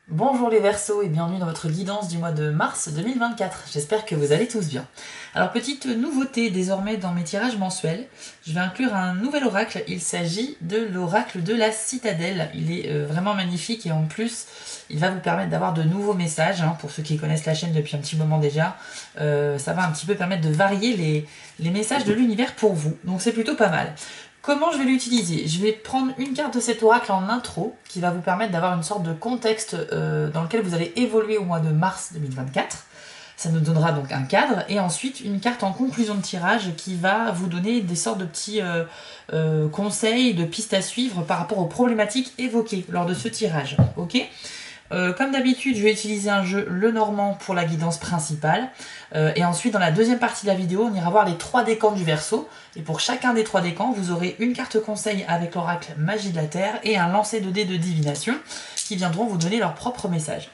Bonjour les Verseaux et bienvenue dans votre guidance du mois de mars 2024. J'espère que vous allez tous bien. Alors petite nouveauté désormais dans mes tirages mensuels, je vais inclure un nouvel oracle. Il s'agit de l'oracle de la citadelle. Il est vraiment magnifique et en plus il va vous permettre d'avoir de nouveaux messages. Pour ceux qui connaissent la chaîne depuis un petit moment déjà, ça va un petit peu permettre de varier les messages de l'univers pour vous. Donc c'est plutôt pas mal. Comment je vais l'utiliser? Je vais prendre une carte de cet oracle en intro qui va vous permettre d'avoir une sorte de contexte dans lequel vous allez évoluer au mois de mars 2024. Ça nous donnera donc un cadre et ensuite une carte en conclusion de tirage qui va vous donner des sortes de petits conseils, de pistes à suivre par rapport aux problématiques évoquées lors de ce tirage. Ok? Comme d'habitude, je vais utiliser un jeu Lenormand pour la guidance principale. Et ensuite, dans la deuxième partie de la vidéo, on ira voir les 3 décans du Verseau. Et pour chacun des 3 décans, vous aurez une carte conseil avec l'oracle Magie de la Terre et un lancer de dés de divination qui viendront vous donner leur propre message.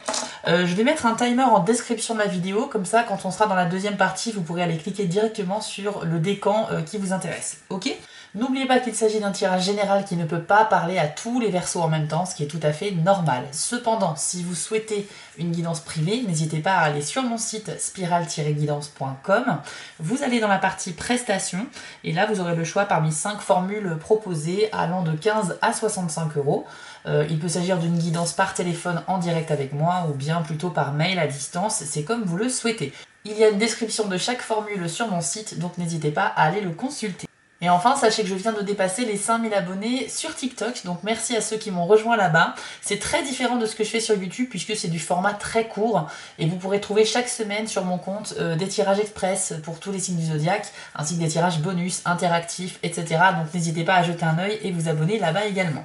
Je vais mettre un timer en description de la vidéo, comme ça, quand on sera dans la deuxième partie, vous pourrez aller cliquer directement sur le décan qui vous intéresse. Ok ? N'oubliez pas qu'il s'agit d'un tirage général qui ne peut pas parler à tous les Verseaux en même temps, ce qui est tout à fait normal. Cependant, si vous souhaitez une guidance privée, n'hésitez pas à aller sur mon site spiral-guidance.com. Vous allez dans la partie prestations et là vous aurez le choix parmi 5 formules proposées allant de 15 à 65 euros. Il peut s'agir d'une guidance par téléphone en direct avec moi ou bien plutôt par mail à distance, c'est comme vous le souhaitez. Il y a une description de chaque formule sur mon site, donc n'hésitez pas à aller le consulter. Et enfin, sachez que je viens de dépasser les 5000 abonnés sur TikTok, donc merci à ceux qui m'ont rejoint là-bas. C'est très différent de ce que je fais sur YouTube puisque c'est du format très court et vous pourrez trouver chaque semaine sur mon compte des tirages express pour tous les signes du zodiaque, ainsi que des tirages bonus, interactifs, etc. Donc n'hésitez pas à jeter un œil et vous abonner là-bas également.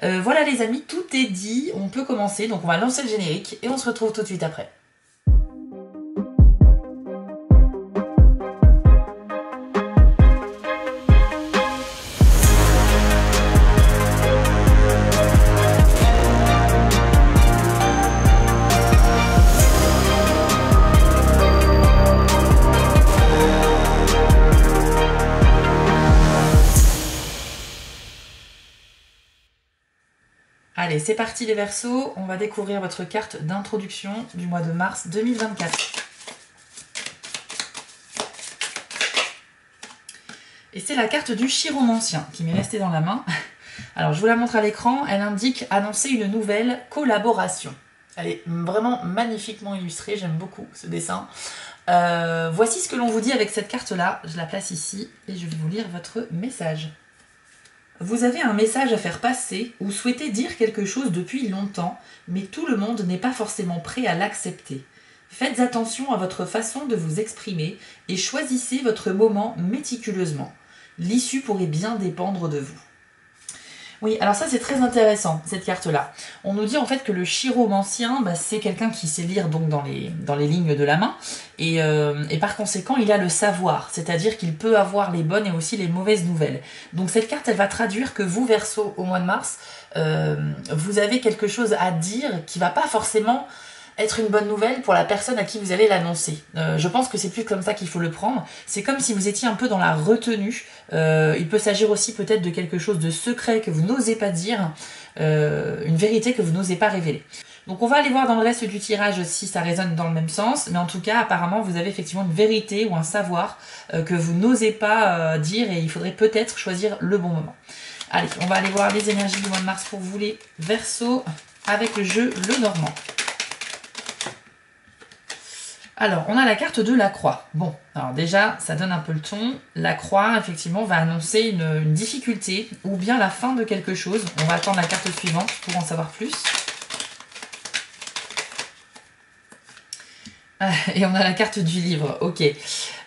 Voilà les amis, tout est dit, on peut commencer, donc on va lancer le générique et on se retrouve tout de suite après. Allez, c'est parti les Verseaux, on va découvrir votre carte d'introduction du mois de mars 2024. Et c'est la carte du chiromancien qui m'est restée dans la main. Alors je vous la montre à l'écran, elle indique annoncer une nouvelle collaboration. Elle est vraiment magnifiquement illustrée, j'aime beaucoup ce dessin. Voici ce que l'on vous dit avec cette carte-là, je la place ici et je vais vous lire votre message. Vous avez un message à faire passer ou souhaitez dire quelque chose depuis longtemps, mais tout le monde n'est pas forcément prêt à l'accepter. Faites attention à votre façon de vous exprimer et choisissez votre moment méticuleusement. L'issue pourrait bien dépendre de vous. Oui, alors ça c'est très intéressant, cette carte-là. On nous dit en fait que le chiromancien, c'est quelqu'un qui sait lire donc dans les lignes de la main, et par conséquent il a le savoir, c'est-à-dire qu'il peut avoir les bonnes et aussi les mauvaises nouvelles. Donc cette carte, elle va traduire que vous, Verseau, au mois de mars, vous avez quelque chose à dire qui va pas forcément être une bonne nouvelle pour la personne à qui vous allez l'annoncer. Je pense que c'est plus comme ça qu'il faut le prendre. C'est comme si vous étiez un peu dans la retenue. Il peut s'agir aussi peut-être de quelque chose de secret que vous n'osez pas dire, une vérité que vous n'osez pas révéler. Donc on va aller voir dans le reste du tirage si ça résonne dans le même sens, mais en tout cas apparemment vous avez effectivement une vérité ou un savoir que vous n'osez pas dire et il faudrait peut-être choisir le bon moment. Allez, on va aller voir les énergies du mois de mars pour vous les Verseaux avec le jeu Lenormand. Alors, on a la carte de la croix. Bon, alors déjà, ça donne un peu le ton. La croix, effectivement, va annoncer une difficulté ou bien la fin de quelque chose. On va attendre la carte suivante pour en savoir plus. Et on a la carte du livre, ok.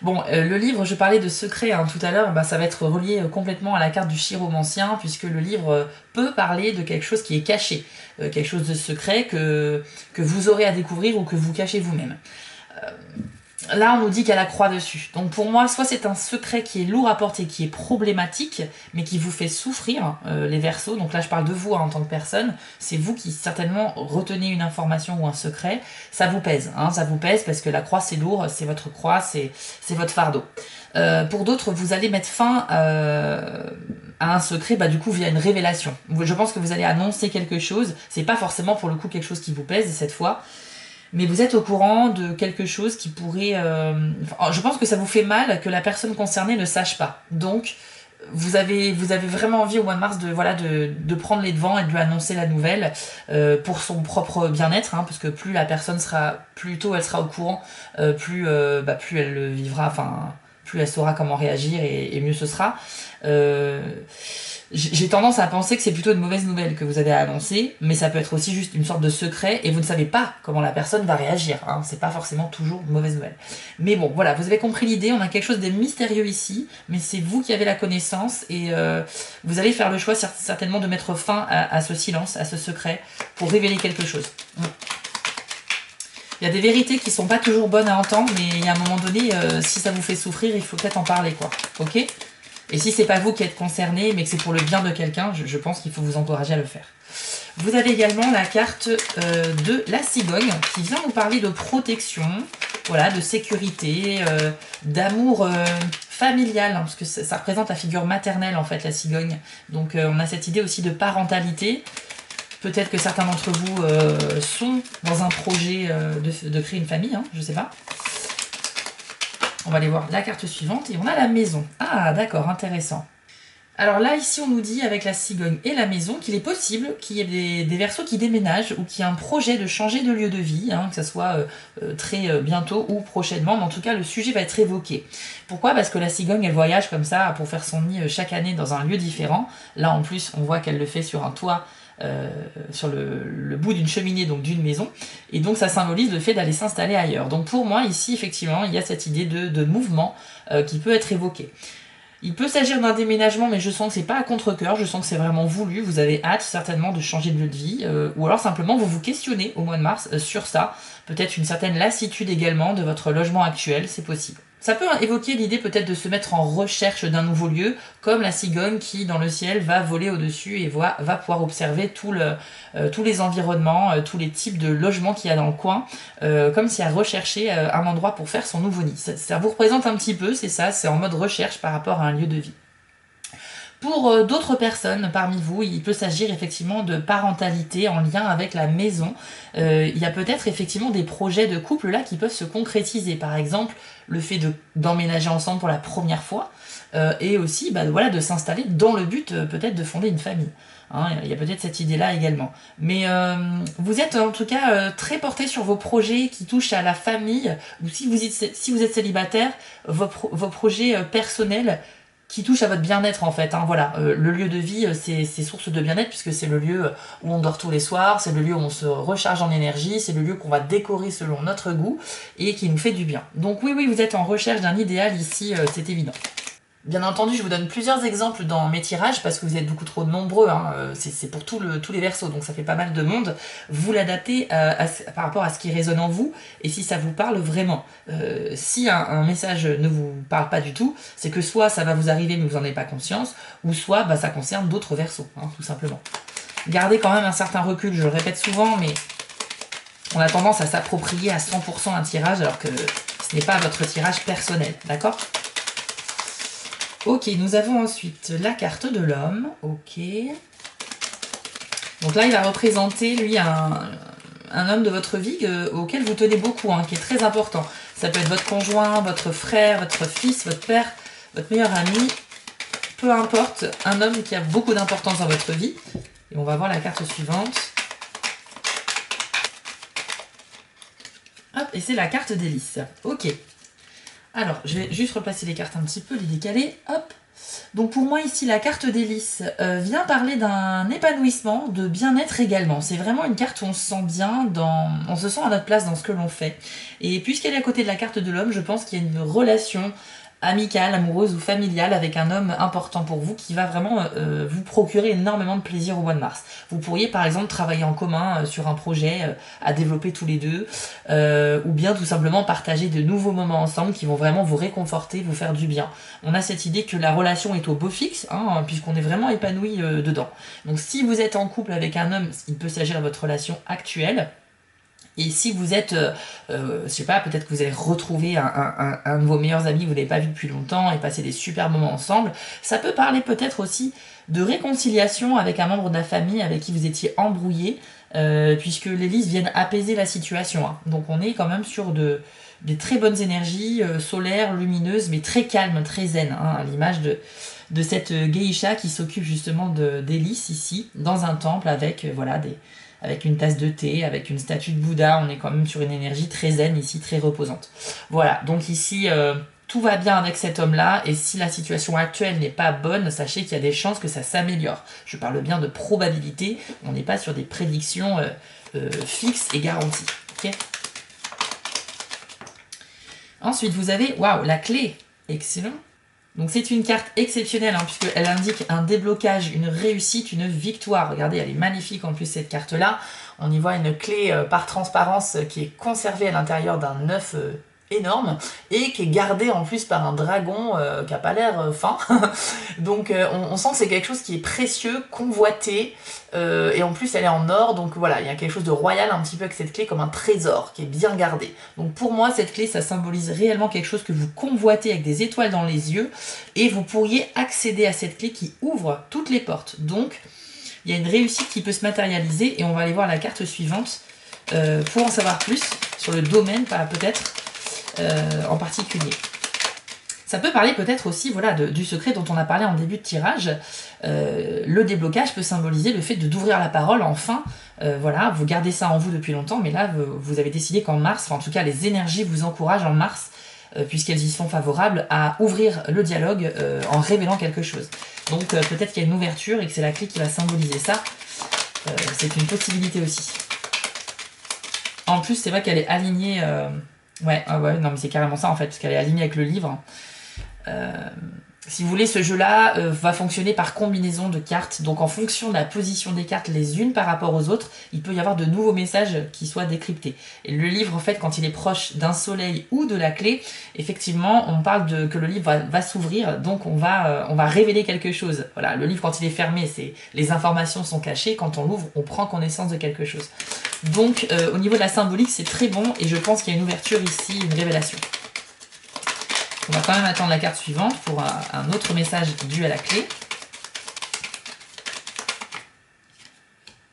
Bon, le livre, je parlais de secret tout à l'heure, ça va être relié complètement à la carte du chiromancien, puisque le livre peut parler de quelque chose qui est caché, quelque chose de secret que vous aurez à découvrir ou que vous cachez vous-même. Là, on nous dit qu'il y a la croix dessus. Donc pour moi, soit c'est un secret qui est lourd à porter, qui est problématique, mais qui vous fait souffrir, les Verseaux. Donc là, je parle de vous en tant que personne. C'est vous qui certainement retenez une information ou un secret. Ça vous pèse parce que la croix c'est lourd, c'est votre croix, c'est votre fardeau. Pour d'autres, vous allez mettre fin à un secret, du coup via une révélation. Je pense que vous allez annoncer quelque chose. C'est pas forcément pour le coup quelque chose qui vous pèse cette fois. Mais vous êtes au courant de quelque chose qui pourrait... je pense que ça vous fait mal que la personne concernée ne sache pas. Donc, vous avez vraiment envie au mois de mars de prendre les devants et de lui annoncer la nouvelle pour son propre bien-être, parce que plus la personne plus tôt elle sera au courant, plus elle le vivra, plus elle saura comment réagir et mieux ce sera. J'ai tendance à penser que c'est plutôt une mauvaise nouvelle que vous avez à annoncer, mais ça peut être aussi juste une sorte de secret et vous ne savez pas comment la personne va réagir. C'est pas forcément toujours une mauvaise nouvelle. Mais bon, voilà, vous avez compris l'idée, on a quelque chose de mystérieux ici, mais c'est vous qui avez la connaissance et vous allez faire le choix certainement de mettre fin à ce silence, à ce secret, pour révéler quelque chose. Il y a des vérités qui sont pas toujours bonnes à entendre, mais il y a un moment donné, si ça vous fait souffrir, il faut peut-être en parler, quoi. Ok ? Et si c'est pas vous qui êtes concerné, mais que c'est pour le bien de quelqu'un, je pense qu'il faut vous encourager à le faire. Vous avez également la carte de la cigogne, qui vient vous parler de protection, voilà, de sécurité, d'amour familial, parce que ça représente la figure maternelle, en fait, la cigogne. Donc on a cette idée aussi de parentalité. Peut-être que certains d'entre vous sont dans un projet de créer une famille, je sais pas. On va aller voir la carte suivante et on a la maison. Ah d'accord, intéressant. Alors là, ici, on nous dit avec la cigogne et la maison qu'il est possible qu'il y ait des Verseaux qui déménagent ou qu'il y ait un projet de changer de lieu de vie, que ce soit très bientôt ou prochainement, mais en tout cas, le sujet va être évoqué. Pourquoi ? Parce que la cigogne, elle voyage comme ça pour faire son nid chaque année dans un lieu différent. Là, en plus, on voit qu'elle le fait sur un toit, sur le bout d'une cheminée, donc d'une maison, et donc ça symbolise le fait d'aller s'installer ailleurs. Donc pour moi ici effectivement il y a cette idée de mouvement qui peut être évoquée. Il peut s'agir d'un déménagement, mais je sens que c'est pas à contre-cœur, je sens que c'est vraiment voulu, vous avez hâte certainement de changer de lieu de vie, ou alors simplement vous vous questionnez au mois de mars sur ça, peut-être une certaine lassitude également de votre logement actuel, c'est possible. Ça peut évoquer l'idée peut-être de se mettre en recherche d'un nouveau lieu, comme la cigogne qui, dans le ciel, va voler au-dessus et va pouvoir observer tous les environnements, tous les types de logements qu'il y a dans le coin, comme si elle recherchait un endroit pour faire son nouveau nid. Ça vous représente un petit peu, c'est ça, c'est en mode recherche par rapport à un lieu de vie. Pour d'autres personnes parmi vous, il peut s'agir effectivement de parentalité en lien avec la maison. Il y a peut-être effectivement des projets de couple là qui peuvent se concrétiser. Par exemple, le fait d'emménager ensemble pour la première fois et aussi de s'installer dans le but peut-être de fonder une famille. Il y a peut-être cette idée-là également. Mais vous êtes en tout cas très porté sur vos projets qui touchent à la famille, ou si vous êtes célibataire, vos projets personnels qui touche à votre bien-être en fait. Le lieu de vie, c'est source de bien-être puisque c'est le lieu où on dort tous les soirs, c'est le lieu où on se recharge en énergie, c'est le lieu qu'on va décorer selon notre goût et qui nous fait du bien. Donc oui, vous êtes en recherche d'un idéal ici, c'est évident. Bien entendu, je vous donne plusieurs exemples dans mes tirages parce que vous êtes beaucoup trop nombreux, c'est pour tous les Verseaux, donc ça fait pas mal de monde. Vous l'adaptez par rapport à ce qui résonne en vous et si ça vous parle vraiment. Si un message ne vous parle pas du tout, c'est que soit ça va vous arriver mais vous n'en avez pas conscience, ou soit ça concerne d'autres Verseaux, tout simplement. Gardez quand même un certain recul, je le répète souvent, mais on a tendance à s'approprier à 100% un tirage alors que ce n'est pas votre tirage personnel, d'accord ? Ok, nous avons ensuite la carte de l'homme. Ok. Donc là, il va représenter, lui, un homme de votre vie auquel vous tenez beaucoup, qui est très important. Ça peut être votre conjoint, votre frère, votre fils, votre père, votre meilleur ami. Peu importe, un homme qui a beaucoup d'importance dans votre vie. Et on va voir la carte suivante. Hop, et c'est la carte d'hélice. Ok. Alors, je vais juste replacer les cartes un petit peu, les décaler. Hop. Donc pour moi ici, la carte d'hélice vient parler d'un épanouissement, de bien-être également. C'est vraiment une carte où on se sent bien, on se sent à notre place dans ce que l'on fait. Et puisqu'elle est à côté de la carte de l'homme, je pense qu'il y a une relation amicale, amoureuse ou familiale avec un homme important pour vous qui va vraiment vous procurer énormément de plaisir au mois de mars. Vous pourriez par exemple travailler en commun sur un projet à développer tous les deux, ou bien tout simplement partager de nouveaux moments ensemble qui vont vraiment vous réconforter, vous faire du bien. On a cette idée que la relation est au beau fixe, hein, puisqu'on est vraiment épanoui dedans. Donc si vous êtes en couple avec un homme, il peut s'agir de votre relation actuelle. Et si vous êtes, je sais pas, peut-être que vous allez retrouver un de vos meilleurs amis que vous n'avez pas vu depuis longtemps et passer des super moments ensemble, ça peut parler peut-être aussi de réconciliation avec un membre de la famille avec qui vous étiez embrouillé, puisque les listes viennent apaiser la situation. Hein. Donc on est quand même sur des très bonnes énergies solaires, lumineuses, mais très calmes, très zen, hein, à l'image de cette geisha qui s'occupe justement des lys ici, dans un temple avec voilà avec une tasse de thé, avec une statue de Bouddha, on est quand même sur une énergie très zen ici, très reposante. Voilà, donc ici, tout va bien avec cet homme-là, et si la situation actuelle n'est pas bonne, sachez qu'il y a des chances que ça s'améliore. Je parle bien de probabilité, on n'est pas sur des prédictions fixes et garanties. Okay. Ensuite, vous avez, waouh, la clé, excellent. Donc c'est une carte exceptionnelle, hein, puisqu'elle indique un déblocage, une réussite, une victoire. Regardez, elle est magnifique en plus cette carte-là. On y voit une clé par transparence qui est conservée à l'intérieur d'un œuf énorme et qui est gardée en plus par un dragon qui n'a pas l'air fin. Donc on sent que c'est quelque chose qui est précieux, convoité, et en plus elle est en or, donc voilà, il y a quelque chose de royal un petit peu avec cette clé, comme un trésor qui est bien gardé. Donc pour moi cette clé, ça symbolise réellement quelque chose que vous convoitez avec des étoiles dans les yeux, et vous pourriez accéder à cette clé qui ouvre toutes les portes. Donc il y a une réussite qui peut se matérialiser, et on va aller voir la carte suivante pour en savoir plus sur le domaine, peut-être en particulier. Ça peut parler peut-être aussi voilà, du secret dont on a parlé en début de tirage. Le déblocage peut symboliser le fait d'ouvrir la parole, enfin. Voilà, vous gardez ça en vous depuis longtemps, mais là, vous avez décidé qu'en mars, enfin, en tout cas, les énergies vous encouragent en mars, puisqu'elles y sont favorables, à ouvrir le dialogue en révélant quelque chose. Donc peut-être qu'il y a une ouverture et que c'est la clé qui va symboliser ça. C'est une possibilité aussi. En plus, c'est vrai qu'elle est alignée... Ouais, non mais c'est carrément ça en fait, parce qu'elle est alignée avec le livre. Si vous voulez, ce jeu-là va fonctionner par combinaison de cartes. Donc en fonction de la position des cartes les unes par rapport aux autres, il peut y avoir de nouveaux messages qui soient décryptés. Et le livre, en fait, quand il est proche d'un soleil ou de la clé, effectivement, on parle que le livre va s'ouvrir, donc on va révéler quelque chose. Voilà, le livre, quand il est fermé, les informations sont cachées. Quand on l'ouvre, on prend connaissance de quelque chose. Donc au niveau de la symbolique, c'est très bon, et je pense qu'il y a une ouverture ici, une révélation. On va quand même attendre la carte suivante pour un autre message dû à la clé.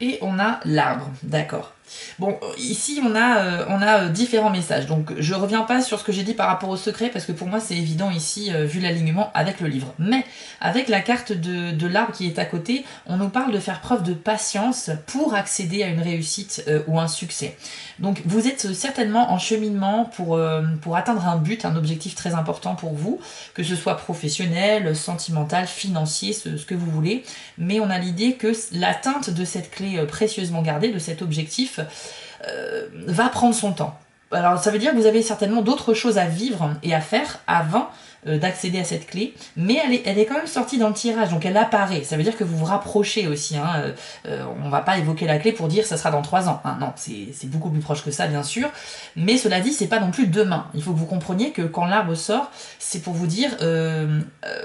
Et on a l'arbre, d'accord. Bon, ici on a différents messages, donc je reviens pas sur ce que j'ai dit par rapport au secret, parce que pour moi c'est évident ici, vu l'alignement avec le livre. Mais avec la carte de l'arbre qui est à côté, on nous parle de faire preuve de patience pour accéder à une réussite ou un succès. Donc vous êtes certainement en cheminement pour atteindre un but, un objectif très important pour vous, que ce soit professionnel, sentimental, financier, ce que vous voulez, mais on a l'idée que l'atteinte de cette clé précieusement gardée, de cet objectif, va prendre son temps. Alors ça veut dire que vous avez certainement d'autres choses à vivre et à faire avant d'accéder à cette clé, mais elle est quand même sortie dans le tirage, donc elle apparaît. Ça veut dire que vous vous rapprochez aussi. Hein. On va pas évoquer la clé pour dire ça sera dans 3 ans. Hein. Non, c'est beaucoup plus proche que ça, bien sûr. Mais cela dit, c'est pas non plus demain. Il faut que vous compreniez que quand l'arbre sort, c'est pour vous dire,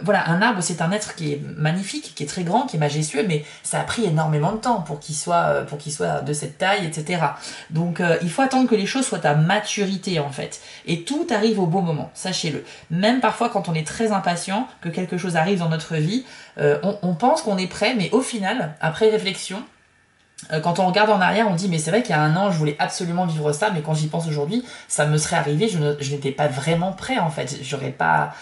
voilà, un arbre, c'est un être qui est magnifique, qui est très grand, qui est majestueux, mais ça a pris énormément de temps pour qu'il soit de cette taille, etc. Donc il faut attendre que les choses soient à maturité, en fait. Et tout arrive au bon moment, sachez-le. Même parfois, quand on est très impatient, que quelque chose arrive dans notre vie, on pense qu'on est prêt, mais au final, après réflexion, quand on regarde en arrière, on dit mais c'est vrai qu'il y a 1 an, je voulais absolument vivre ça, mais quand j'y pense aujourd'hui, ça me serait arrivé, je n'étais pas vraiment prêt en fait, j'aurais pas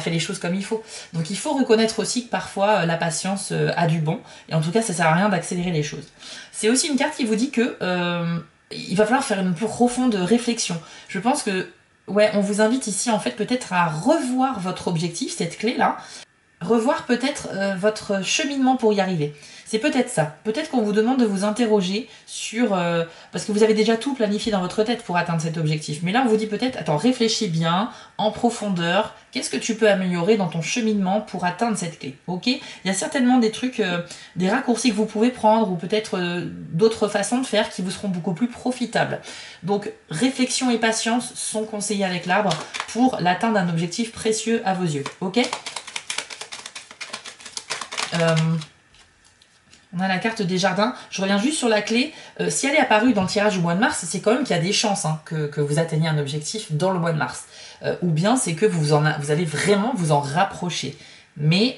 fait les choses comme il faut. Donc il faut reconnaître aussi que parfois la patience a du bon, et en tout cas ça sert à rien d'accélérer les choses. C'est aussi une carte qui vous dit que il va falloir faire une plus profonde réflexion. Je pense que ouais, on vous invite ici en fait peut-être à revoir votre objectif, cette clé là, revoir peut-être votre cheminement pour y arriver. C'est peut-être ça. Peut-être qu'on vous demande de vous interroger sur... parce que vous avez déjà tout planifié dans votre tête pour atteindre cet objectif. Mais là, on vous dit peut-être, attends, réfléchis bien, en profondeur, qu'est-ce que tu peux améliorer dans ton cheminement pour atteindre cette clé, ok? Il y a certainement des trucs, des raccourcis que vous pouvez prendre, ou peut-être d'autres façons de faire qui vous seront beaucoup plus profitables. Donc, réflexion et patience sont conseillés avec l'arbre pour l'atteinte d'un objectif précieux à vos yeux, ok? On a la carte des jardins. Je reviens juste sur la clé. Si elle est apparue dans le tirage du mois de mars, c'est quand même qu'il y a des chances hein, que vous atteigniez un objectif dans le mois de mars. Ou bien c'est que vous allez vraiment vous en rapprocher. Mais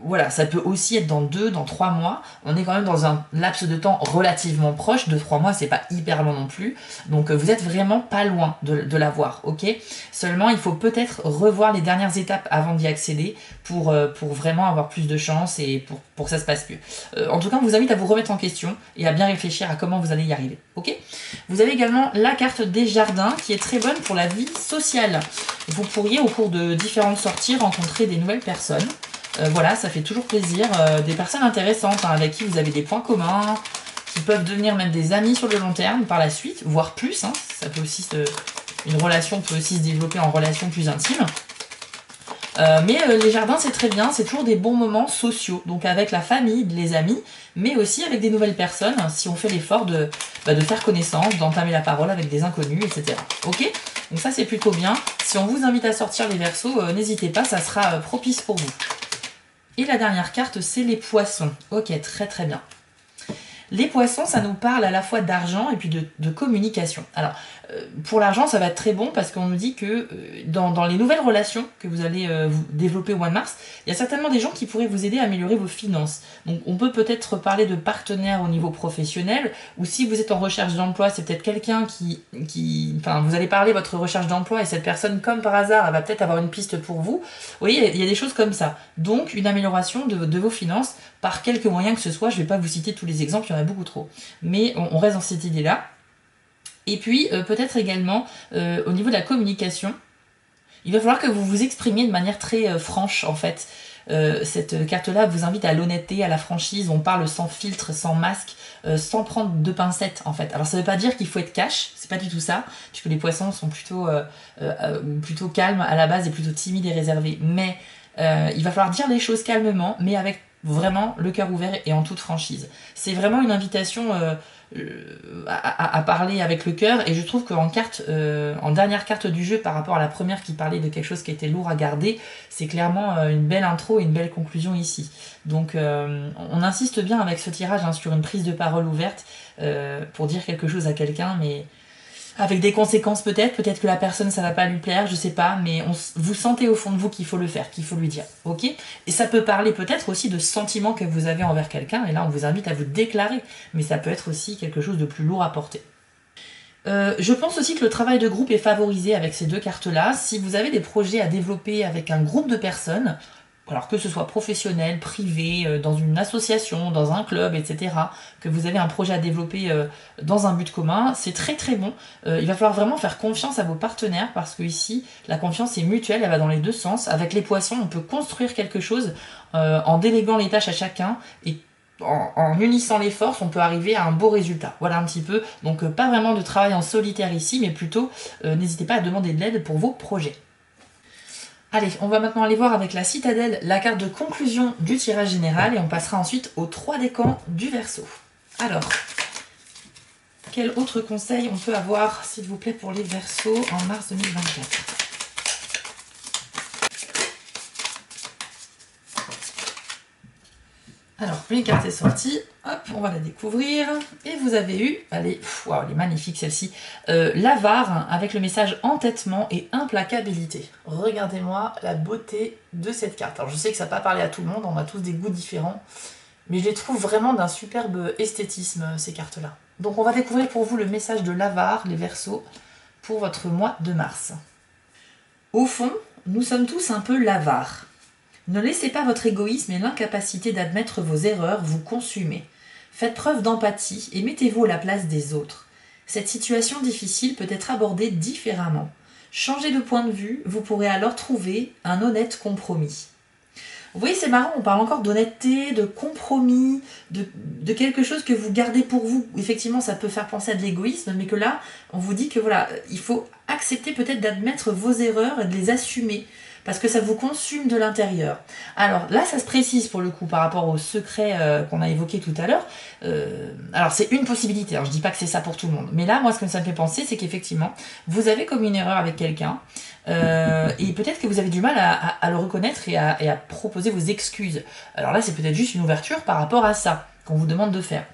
voilà, ça peut aussi être dans 2, dans 3 mois. On est quand même dans un laps de temps relativement proche. 2-3 mois, c'est pas hyper long non plus. Donc vous êtes vraiment pas loin de l'avoir, ok? Seulement, il faut peut-être revoir les dernières étapes avant d'y accéder pour vraiment avoir plus de chance et pour que ça se passe mieux. En tout cas, on vous invite à vous remettre en question et à bien réfléchir à comment vous allez y arriver, ok? Vous avez également la carte des jardins qui est très bonne pour la vie sociale. Vous pourriez, au cours de différentes sorties, rencontrer des nouvelles personnes. Voilà, ça fait toujours plaisir. Des personnes intéressantes hein, avec qui vous avez des points communs, qui peuvent devenir même des amis sur le long terme par la suite, voire plus. Hein. Ça peut aussi une relation peut aussi se développer en relation plus intime. Mais les jardins, c'est très bien, c'est toujours des bons moments sociaux, donc avec la famille, les amis, mais aussi avec des nouvelles personnes, si on fait l'effort de faire connaissance, d'entamer la parole avec des inconnus, etc. Ok? Donc ça, c'est plutôt bien. Si on vous invite à sortir les Verseaux, n'hésitez pas, ça sera propice pour vous. Et la dernière carte, c'est les poissons. Ok, très très bien. Les poissons, ça nous parle à la fois d'argent et puis de communication. Alors, pour l'argent, ça va être très bon parce qu'on nous dit que dans les nouvelles relations que vous allez vous développer au mois de mars, il y a certainement des gens qui pourraient vous aider à améliorer vos finances. Donc, on peut peut-être parler de partenaires au niveau professionnel, ou si vous êtes en recherche d'emploi, c'est peut-être quelqu'un enfin, vous allez parler de votre recherche d'emploi et cette personne, comme par hasard, elle va peut-être avoir une piste pour vous. Vous voyez, il y a des choses comme ça. Donc, une amélioration de vos finances par quelque moyen que ce soit. Je ne vais pas vous citer tous les exemples, il y en a beaucoup trop. Mais on reste dans cette idée-là. Et puis, peut-être également, au niveau de la communication, il va falloir que vous vous exprimiez de manière très franche, en fait. Cette carte-là vous invite à l'honnêteté, à la franchise. On parle sans filtre, sans masque, sans prendre de pincettes, en fait. Alors, ça ne veut pas dire qu'il faut être cash, c'est pas du tout ça, puisque les poissons sont plutôt calmes à la base et plutôt timides et réservés. Mais il va falloir dire les choses calmement, mais avec vraiment le cœur ouvert et en toute franchise. C'est vraiment une invitation à parler avec le cœur, et je trouve qu'en en dernière carte du jeu par rapport à la première qui parlait de quelque chose qui était lourd à garder, c'est clairement une belle intro et une belle conclusion ici. Donc on insiste bien avec ce tirage hein, sur une prise de parole ouverte pour dire quelque chose à quelqu'un, mais avec des conséquences peut-être que la personne ça va pas lui plaire, je sais pas, mais vous sentez au fond de vous qu'il faut le faire, qu'il faut lui dire, ok? Et ça peut parler peut-être aussi de sentiments que vous avez envers quelqu'un, et là on vous invite à vous déclarer, mais ça peut être aussi quelque chose de plus lourd à porter. Je pense aussi que le travail de groupe est favorisé avec ces deux cartes-là. Si vous avez des projets à développer avec un groupe de personnes, alors que ce soit professionnel, privé, dans une association, dans un club, etc., que vous avez un projet à développer dans un but commun, c'est très très bon. Il va falloir vraiment faire confiance à vos partenaires parce que ici, la confiance est mutuelle, elle va dans les deux sens. Avec les poissons, on peut construire quelque chose en déléguant les tâches à chacun et en unissant les forces, on peut arriver à un beau résultat. Voilà un petit peu. Donc pas vraiment de travail en solitaire ici, mais plutôt n'hésitez pas à demander de l'aide pour vos projets. Allez, on va maintenant aller voir avec la citadelle la carte de conclusion du tirage général et on passera ensuite aux 3 décans du Verseau. Alors, quel autre conseil on peut avoir, s'il vous plaît, pour les Verseaux en mars 2024 ? Alors, une carte est sortie, hop, on va la découvrir. Et vous avez eu, elle est magnifique celle-ci, l'avare avec le message entêtement et implacabilité. Regardez-moi la beauté de cette carte. Alors, je sais que ça n'a pas parlé à tout le monde, on a tous des goûts différents, mais je les trouve vraiment d'un superbe esthétisme, ces cartes-là. Donc, on va découvrir pour vous le message de l'avare, les Verseaux, pour votre mois de mars. Au fond, nous sommes tous un peu l'avare. Ne laissez pas votre égoïsme et l'incapacité d'admettre vos erreurs vous consumer. Faites preuve d'empathie et mettez-vous à la place des autres. Cette situation difficile peut être abordée différemment. Changez de point de vue, vous pourrez alors trouver un honnête compromis. Oui, c'est marrant, on parle encore d'honnêteté, de compromis, de quelque chose que vous gardez pour vous. Effectivement, ça peut faire penser à de l'égoïsme, mais que là, on vous dit que voilà, il faut accepter peut-être d'admettre vos erreurs et de les assumer, parce que ça vous consume de l'intérieur. Alors là, ça se précise pour le coup par rapport au secret qu'on a évoqué tout à l'heure. Alors c'est une possibilité, alors je dis pas que c'est ça pour tout le monde, mais là, moi, ce que ça me fait penser, c'est qu'effectivement, vous avez commis une erreur avec quelqu'un, et peut-être que vous avez du mal à le reconnaître et à proposer vos excuses. Alors là, c'est peut-être juste une ouverture par rapport à ça qu'on vous demande de faire.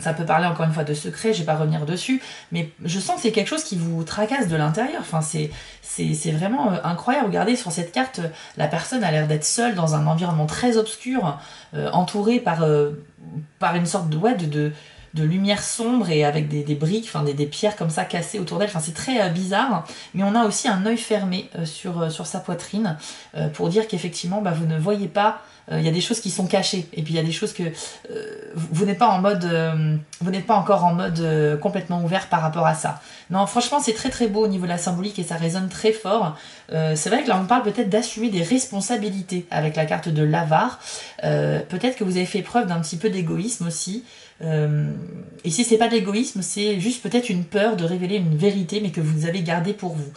Ça peut parler encore une fois de secret, je vais pas revenir dessus, mais je sens que c'est quelque chose qui vous tracasse de l'intérieur. Enfin, c'est vraiment incroyable. Regardez sur cette carte, la personne a l'air d'être seule dans un environnement très obscur, entourée par une sorte de lumière sombre et avec des briques, enfin des pierres comme ça cassées autour d'elle. Enfin, c'est très bizarre. Mais on a aussi un œil fermé sur sa poitrine pour dire qu'effectivement, bah, vous ne voyez pas. Il y a des choses qui sont cachées et puis il y a des choses que vous n'êtes pas en mode vous n'êtes pas encore en mode complètement ouvert par rapport à ça. Non, franchement, c'est très très beau au niveau de la symbolique et ça résonne très fort. C'est vrai que là on parle peut-être d'assumer des responsabilités avec la carte de l'avare. Peut-être que vous avez fait preuve d'un petit peu d'égoïsme aussi. Et si c'est pas de l'égoïsme, c'est juste peut-être une peur de révéler une vérité, mais que vous avez gardée pour vous.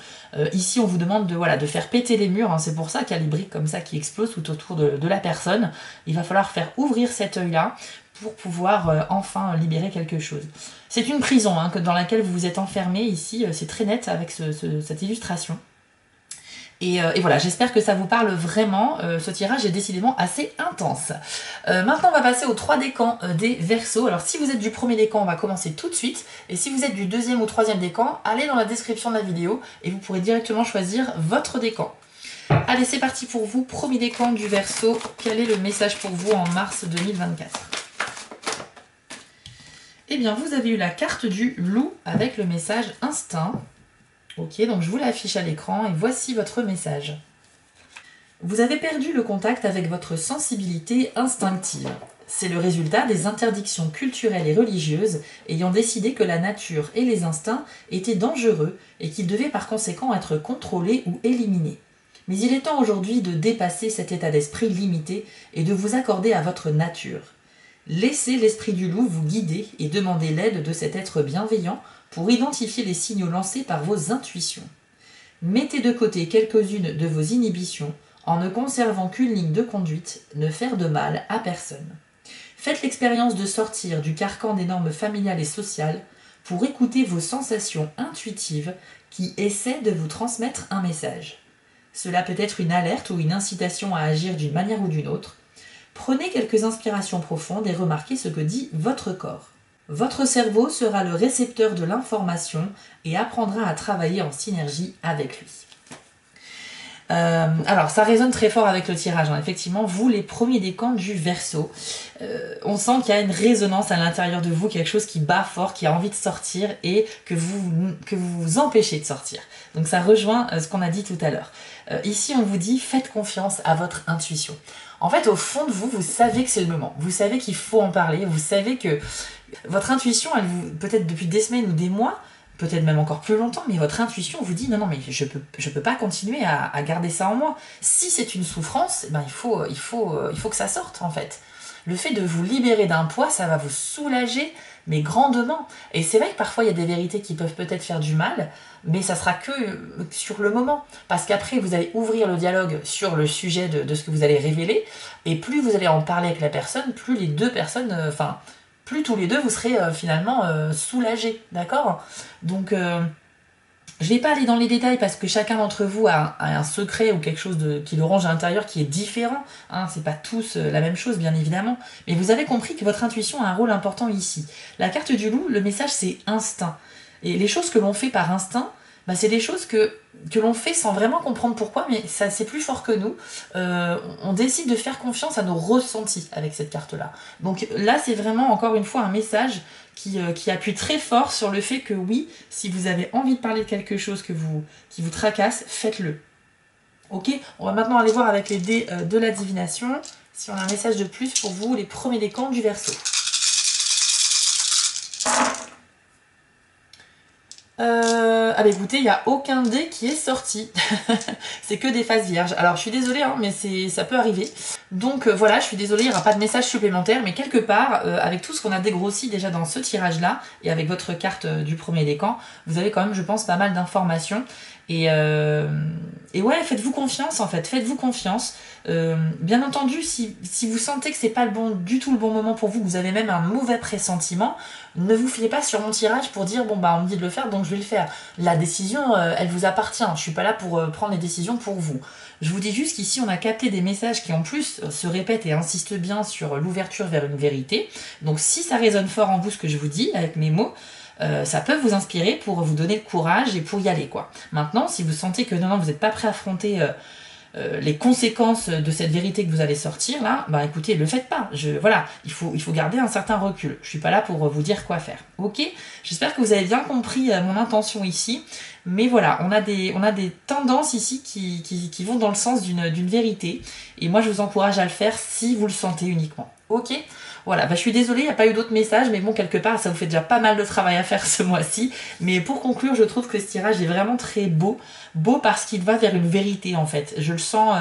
Ici, on vous demande de faire péter les murs. Hein, c'est pour ça qu'il y a les briques comme ça qui explosent tout autour de la personne. Il va falloir faire ouvrir cet œil-là pour pouvoir enfin libérer quelque chose. C'est une prison dans laquelle vous vous êtes enfermé ici. C'est très net avec cette illustration. Et voilà, j'espère que ça vous parle vraiment. Ce tirage est décidément assez intense. Maintenant, on va passer aux 3 décans des Verseaux. Alors, si vous êtes du premier décan, on va commencer tout de suite. Et si vous êtes du deuxième ou troisième décan, allez dans la description de la vidéo et vous pourrez directement choisir votre décan. Allez, c'est parti pour vous. Premier décan du Verseau. Quel est le message pour vous en mars 2024 ? Eh bien, vous avez eu la carte du loup avec le message instinct. Ok, donc je vous l'affiche à l'écran et voici votre message. Vous avez perdu le contact avec votre sensibilité instinctive. C'est le résultat des interdictions culturelles et religieuses ayant décidé que la nature et les instincts étaient dangereux et qu'ils devaient par conséquent être contrôlés ou éliminés. Mais il est temps aujourd'hui de dépasser cet état d'esprit limité et de vous accorder à votre nature. Laissez l'esprit du loup vous guider et demandez l'aide de cet être bienveillant pour identifier les signaux lancés par vos intuitions. Mettez de côté quelques-unes de vos inhibitions en ne conservant qu'une ligne de conduite, ne faire de mal à personne. Faites l'expérience de sortir du carcan des normes familiales et sociales pour écouter vos sensations intuitives qui essaient de vous transmettre un message. Cela peut être une alerte ou une incitation à agir d'une manière ou d'une autre. Prenez quelques inspirations profondes et remarquez ce que dit votre corps. Votre cerveau sera le récepteur de l'information et apprendra à travailler en synergie avec lui. Alors, ça résonne très fort avec le tirage. Effectivement, vous, les premiers décans du Verseau, on sent qu'il y a une résonance à l'intérieur de vous, quelque chose qui bat fort, qui a envie de sortir et que vous empêchez de sortir. Donc ça rejoint ce qu'on a dit tout à l'heure. Ici, on vous dit, faites confiance à votre intuition. En fait, au fond de vous, vous savez que c'est le moment. Vous savez qu'il faut en parler. Vous savez que votre intuition, elle vous, peut-être depuis des semaines ou des mois, peut-être même encore plus longtemps, mais votre intuition vous dit non mais je peux pas continuer à garder ça en moi. Si c'est une souffrance, ben il faut que ça sorte en fait. Le fait de vous libérer d'un poids, ça va vous soulager, mais grandement. Et c'est vrai que parfois il y a des vérités qui peuvent peut-être faire du mal, mais ça sera que sur le moment. Parce qu'après vous allez ouvrir le dialogue sur le sujet de ce que vous allez révéler, et plus vous allez en parler avec la personne, plus les deux personnes, plus tous les deux vous serez finalement soulagés, d'accord ? Donc je vais pas aller dans les détails parce que chacun d'entre vous a un secret ou quelque chose qui le ronge à l'intérieur qui est différent, c'est pas tous la même chose bien évidemment, mais vous avez compris que votre intuition a un rôle important ici. La carte du loup, le message c'est instinct, et les choses que l'on fait par instinct, c'est des choses que l'on fait sans vraiment comprendre pourquoi, mais ça c'est plus fort que nous. On décide de faire confiance à nos ressentis avec cette carte-là. Donc là, c'est vraiment, encore une fois, un message qui appuie très fort sur le fait que oui, si vous avez envie de parler de quelque chose qui vous tracasse, faites-le. Ok, on va maintenant aller voir avec les dés de la divination si on a un message de plus pour vous, les premiers décans du Verseau. Ah bah écoutez, il n'y a aucun dé qui est sorti. C'est que des faces vierges. Alors je suis désolée, hein, mais ça peut arriver. Donc voilà, je suis désolée, il n'y aura pas de message supplémentaire, mais quelque part, avec tout ce qu'on a dégrossi déjà dans ce tirage-là, et avec votre carte du premier décan, vous avez quand même, je pense, pas mal d'informations. Et ouais, faites-vous confiance en fait, faites-vous confiance. Bien entendu, si vous sentez que c'est pas du tout le bon moment pour vous, que vous avez même un mauvais pressentiment, ne vous fiez pas sur mon tirage pour dire bon bah on me dit de le faire donc je vais le faire. La décision, elle vous appartient. Je suis pas là pour prendre les décisions pour vous. Je vous dis juste qu'ici on a capté des messages qui en plus se répètent et insistent bien sur l'ouverture vers une vérité. Donc si ça résonne fort en vous ce que je vous dis avec mes mots, ça peut vous inspirer pour vous donner le courage et pour y aller quoi. Maintenant, si vous sentez que non, vous n'êtes pas prêt à affronter les conséquences de cette vérité que vous allez sortir là, bah écoutez, le faites pas. Voilà, il faut garder un certain recul. Je suis pas là pour vous dire quoi faire. Ok, j'espère que vous avez bien compris mon intention ici. Mais voilà, on a des tendances ici qui vont dans le sens d'une vérité. Et moi, je vous encourage à le faire si vous le sentez uniquement. Ok, voilà, bah, je suis désolée, il n'y a pas eu d'autres messages, mais bon, quelque part, ça vous fait déjà pas mal de travail à faire ce mois-ci. Mais pour conclure, je trouve que ce tirage est vraiment très beau. Beau parce qu'il va vers une vérité, en fait. Je le sens...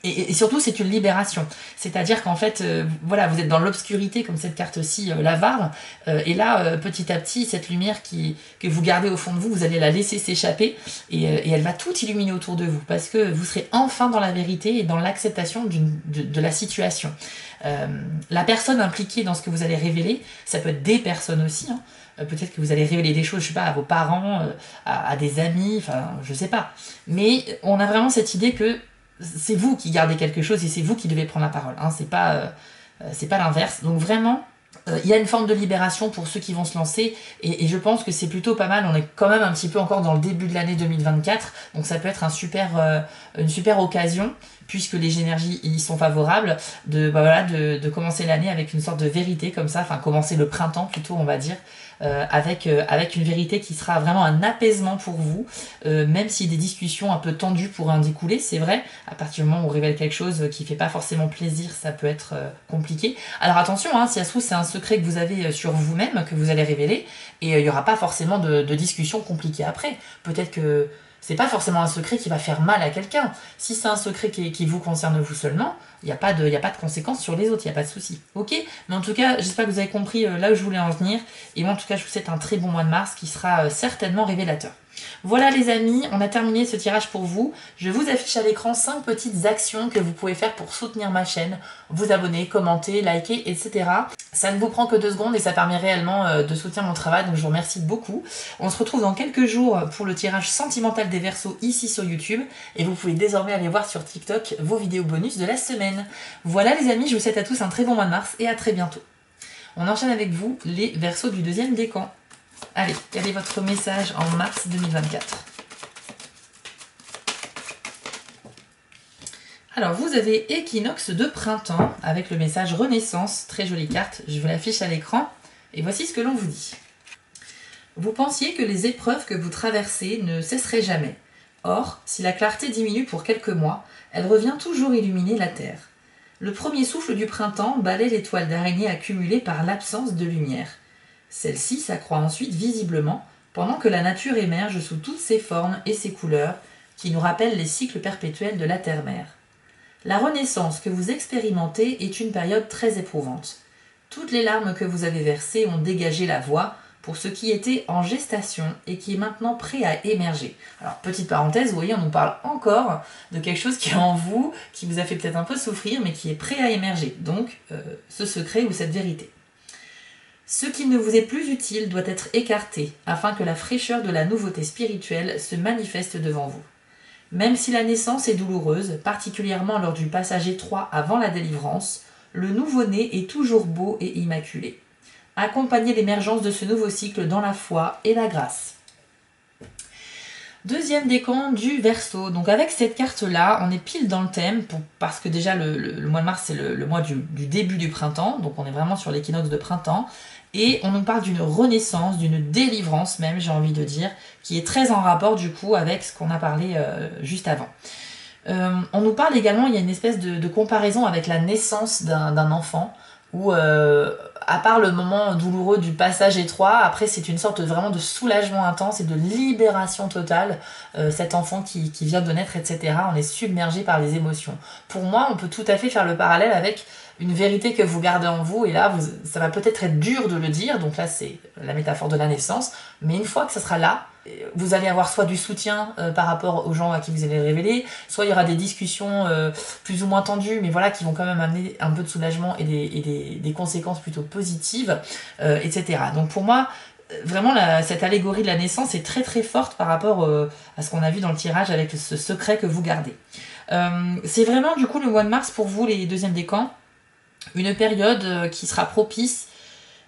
Et surtout, c'est une libération. C'est-à-dire qu'en fait, voilà, vous êtes dans l'obscurité, comme cette carte-ci, l'avare. Et là, petit à petit, cette lumière que vous gardez au fond de vous, vous allez la laisser s'échapper. Et elle va tout illuminer autour de vous. Parce que vous serez enfin dans la vérité et dans l'acceptation de la situation. La personne impliquée dans ce que vous allez révéler, ça peut être des personnes aussi, hein. Peut-être que vous allez révéler des choses, je sais pas, à vos parents, à des amis, enfin, je sais pas. Mais on a vraiment cette idée que c'est vous qui gardez quelque chose et c'est vous qui devez prendre la parole, hein. C'est pas l'inverse. Donc vraiment, il y a une forme de libération pour ceux qui vont se lancer et je pense que c'est plutôt pas mal. On est quand même un petit peu encore dans le début de l'année 2024, donc ça peut être une super occasion, puisque les énergies y sont favorables, de commencer l'année avec une sorte de vérité comme ça, enfin commencer le printemps plutôt on va dire, avec une vérité qui sera vraiment un apaisement pour vous, même si des discussions un peu tendues pourraient en découler, c'est vrai, à partir du moment où on révèle quelque chose qui fait pas forcément plaisir, ça peut être compliqué. Alors attention, hein, si ça se trouve c'est un secret que vous avez sur vous-même, que vous allez révéler, et il n'y aura pas forcément de discussions compliquées après. Peut-être que c'est pas forcément un secret qui va faire mal à quelqu'un. Si c'est un secret qui vous concerne vous seulement, il n'y a pas de conséquences sur les autres, il n'y a pas de souci. Ok. Mais en tout cas, j'espère que vous avez compris là où je voulais en venir. Et moi, en tout cas, je vous souhaite un très bon mois de mars qui sera certainement révélateur. Voilà les amis, on a terminé ce tirage pour vous. Je vous affiche à l'écran 5 petites actions que vous pouvez faire pour soutenir ma chaîne. Vous abonner, commenter, liker, etc. Ça ne vous prend que 2 secondes et ça permet réellement de soutenir mon travail, donc je vous remercie beaucoup. On se retrouve dans quelques jours pour le tirage sentimental des Verseaux ici sur YouTube. Et vous pouvez désormais aller voir sur TikTok vos vidéos bonus de la semaine. Voilà les amis, je vous souhaite à tous un très bon mois de mars et à très bientôt. On enchaîne avec vous les Verseaux du deuxième décan. Allez, quel est votre message en mars 2024? Alors, vous avez Équinoxe de printemps avec le message Renaissance. Très jolie carte, je vous l'affiche à l'écran. Et voici ce que l'on vous dit. Vous pensiez que les épreuves que vous traversez ne cesseraient jamais. Or, si la clarté diminue pour quelques mois, elle revient toujours illuminer la terre. Le premier souffle du printemps balaie les toiles d'araignée accumulées par l'absence de lumière. Celle-ci s'accroît ensuite visiblement, pendant que la nature émerge sous toutes ses formes et ses couleurs, qui nous rappellent les cycles perpétuels de la terre-mère. La renaissance que vous expérimentez est une période très éprouvante. Toutes les larmes que vous avez versées ont dégagé la voie pour ce qui était en gestation et qui est maintenant prêt à émerger. Alors, petite parenthèse, vous voyez, on nous parle encore de quelque chose qui est en vous, qui vous a fait peut-être un peu souffrir, mais qui est prêt à émerger. Donc, ce secret ou cette vérité. Ce qui ne vous est plus utile doit être écarté afin que la fraîcheur de la nouveauté spirituelle se manifeste devant vous. Même si la naissance est douloureuse, particulièrement lors du passage étroit avant la délivrance, le nouveau-né est toujours beau et immaculé. Accompagnez l'émergence de ce nouveau cycle dans la foi et la grâce. Deuxième décan du Verseau. Donc avec cette carte-là, on est pile dans le thème, parce que déjà le mois de mars, c'est le mois du début du printemps, donc on est vraiment sur l'équinoxe de printemps. Et on nous parle d'une renaissance, d'une délivrance même, j'ai envie de dire, qui est très en rapport du coup avec ce qu'on a parlé juste avant. On nous parle également, il y a une espèce de comparaison avec la naissance d'un enfant, où à part le moment douloureux du passage étroit, après c'est une sorte vraiment de soulagement intense et de libération totale. Cet enfant qui vient de naître, etc., on est submergé par les émotions. Pour moi, on peut tout à fait faire le parallèle avec une vérité que vous gardez en vous, et là, ça va peut-être être dur de le dire, donc là c'est la métaphore de la naissance, mais une fois que ça sera là, vous allez avoir soit du soutien par rapport aux gens à qui vous allez le révéler, soit il y aura des discussions plus ou moins tendues, mais voilà, qui vont quand même amener un peu de soulagement et des conséquences plutôt positives, etc. Donc pour moi, vraiment, cette allégorie de la naissance est très très forte par rapport à ce qu'on a vu dans le tirage avec ce secret que vous gardez. C'est vraiment du coup le mois de mars pour vous, les deuxièmes décans, une période qui sera propice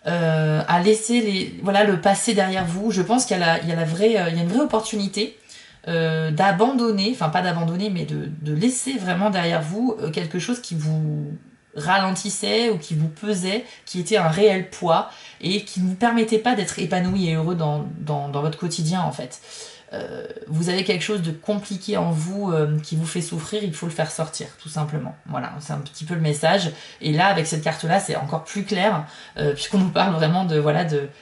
à laisser le passé derrière vous. Je pense qu'il y a une vraie opportunité d'abandonner, enfin pas d'abandonner, mais de laisser vraiment derrière vous quelque chose qui vous ralentissait ou qui vous pesait, qui était un réel poids et qui ne vous permettait pas d'être épanoui et heureux dans votre quotidien en fait. Vous avez quelque chose de compliqué en vous qui vous fait souffrir, il faut le faire sortir, tout simplement. Voilà, c'est un petit peu le message. Et là, avec cette carte-là, c'est encore plus clair, puisqu'on nous parle vraiment de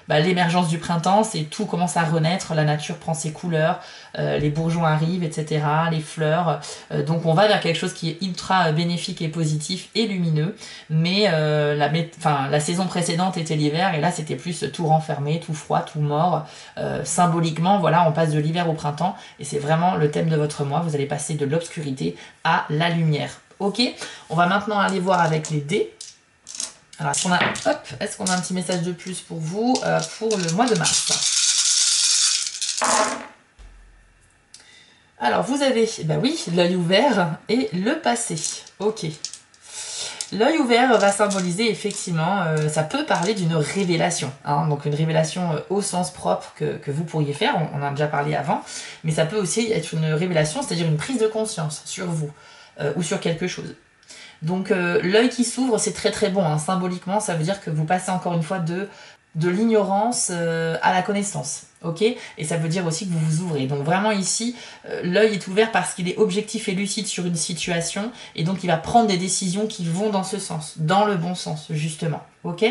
l'émergence du printemps, c'est tout commence à renaître, la nature prend ses couleurs, les bourgeons arrivent, etc., les fleurs. Donc on va vers quelque chose qui est ultra bénéfique et positif et lumineux, mais la saison précédente était l'hiver, et là c'était plus tout renfermé, tout froid, tout mort. Symboliquement, voilà, on passe de l'hiver au printemps, et c'est vraiment le thème de votre mois. Vous allez passer de l'obscurité à la lumière. Ok, on va maintenant aller voir avec les dés. Alors, est-ce qu'on a un petit message de plus pour vous pour le mois de mars? Alors, vous avez, l'œil ouvert et le passé. Ok. L'œil ouvert va symboliser effectivement, ça peut parler d'une révélation, hein, donc une révélation au sens propre que vous pourriez faire, on en a déjà parlé avant, mais ça peut aussi être une révélation, c'est-à-dire une prise de conscience sur vous ou sur quelque chose. Donc l'œil qui s'ouvre, c'est très très bon, hein, symboliquement, ça veut dire que vous passez encore une fois de l'ignorance à la connaissance. Ok, et ça veut dire aussi que vous vous ouvrez. Donc vraiment ici, l'œil est ouvert parce qu'il est objectif et lucide sur une situation, et donc il va prendre des décisions qui vont dans ce sens, dans le bon sens justement. Ok,